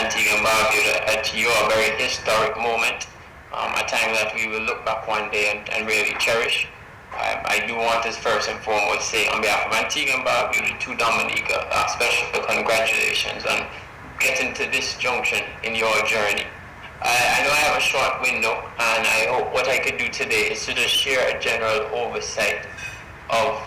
Antigua and Barbuda at your very historic moment, a time that we will look back one day and really cherish. I do want to first and foremost say on behalf of Antigua and Barbuda to Dominica, special congratulations on getting to this junction in your journey. I know I have a short window, and I hope what I could do today is to just share a general oversight of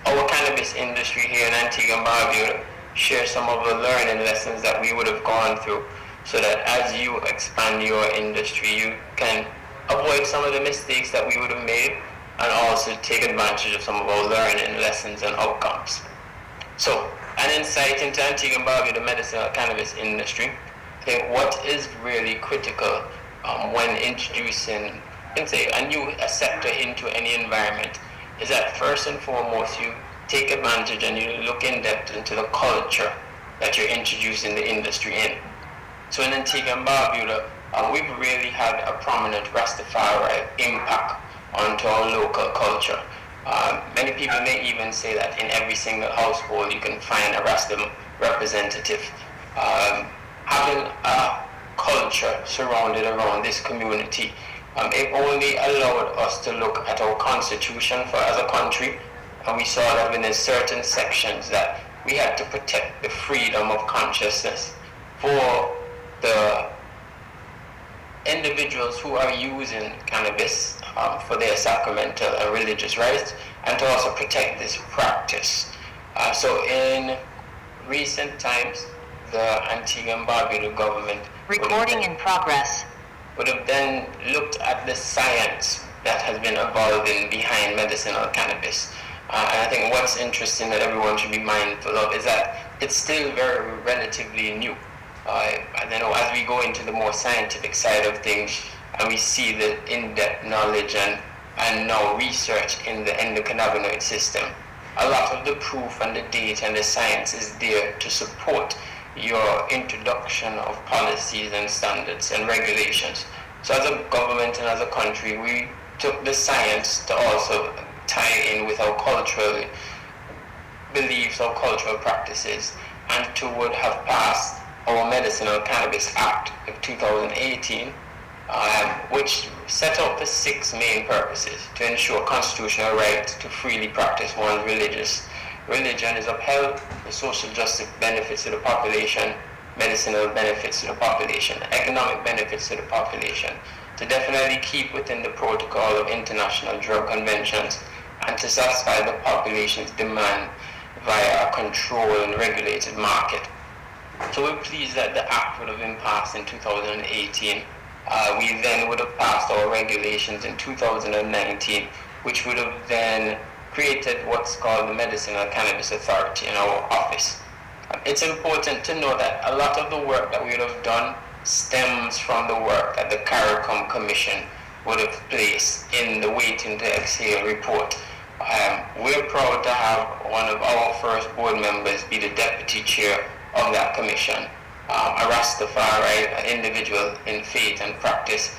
our cannabis industry here in Antigua and Barbuda, share some of the learning lessons that we would have gone through, so that as you expand your industry, you can avoid some of the mistakes that we would have made, and also take advantage of some of our learning lessons and outcomes. So, an insight into Antigua and Barbuda medicinal cannabis industry. I think what is really critical when introducing, a new sector into any environment is that first and foremost you take advantage and you look in depth into the culture that you're introducing the industry in. So in Antigua and Barbuda, we've really had a prominent Rastafari impact onto our local culture. Many people may even say that in every single household you can find a Rasta representative. Having a culture surrounded around this community, it only allowed us to look at our constitution as a country, and we saw that within certain sections that we had to protect the freedom of consciousness for the individuals who are using cannabis for their sacramental and religious rites, and to also protect this practice. So in recent times, the Antigua and Barbuda government recording in progress would have then looked at the science that has been evolving behind medicinal cannabis. And I think what's interesting that everyone should be mindful of is that it's still very relatively new. And I know as we go into the more scientific side of things and we see the in-depth knowledge and now research in the endocannabinoid system, a lot of the proof and the data and the science is there to support your introduction of policies and standards and regulations. So as a government and as a country, we took the science to also tie in with our cultural beliefs, our cultural practices, and to would have passed our Medicinal Cannabis Act of 2018, which set out the 6 main purposes: to ensure constitutional right to freely practice one's religion is upheld, the social justice benefits to the population, medicinal benefits to the population, economic benefits to the population, to definitely keep within the protocol of international drug conventions, and to satisfy the population's demand via a controlled and regulated market. So we're pleased that the Act would have been passed in 2018. We then would have passed our regulations in 2019, which would have then created what's called the Medicinal Cannabis Authority in our office. It's important to know that a lot of the work that we would have done stems from the work that the CARICOM Commission would have placed in the Waiting to Exhale report. We're proud to have one of our first board members be the deputy chair of that commission, a Rastafari, an individual in faith and practice.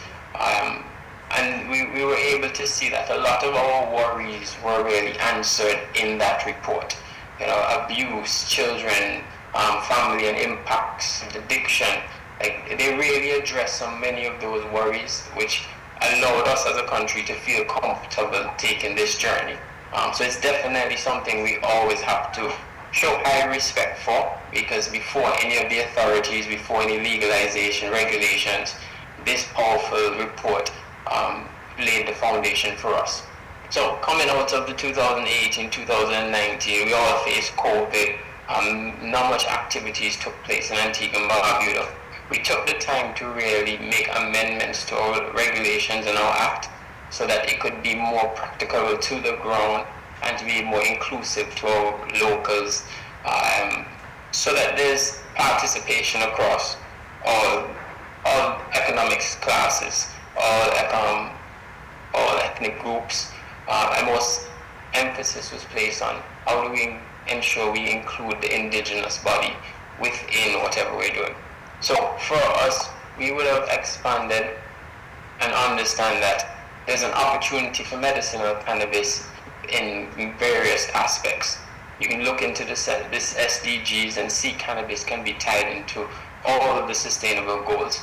And we were able to see that a lot of our worries were really answered in that report. Abuse, children, family and impacts, addiction. They really address so many of those worries, which allowed us as a country to feel comfortable taking this journey. So it's definitely something we always have to show high respect for, because before any of the authorities, before any legalization, regulations, this powerful report laid the foundation for us. So coming out of the 2018-2019, we all faced COVID. Not much activities took place in Antigua and Barbuda. We took the time to really make amendments to our regulations and our act so that it could be more practicable to the ground and to be more inclusive to our locals, so that there's participation across all economics classes, all ethnic groups, and most emphasis was placed on how do we ensure we include the indigenous body within whatever we're doing. So for us, we would have expanded and understand that there's an opportunity for medicinal cannabis in various aspects. You can look into this SDGs and see cannabis can be tied into all of the sustainable goals.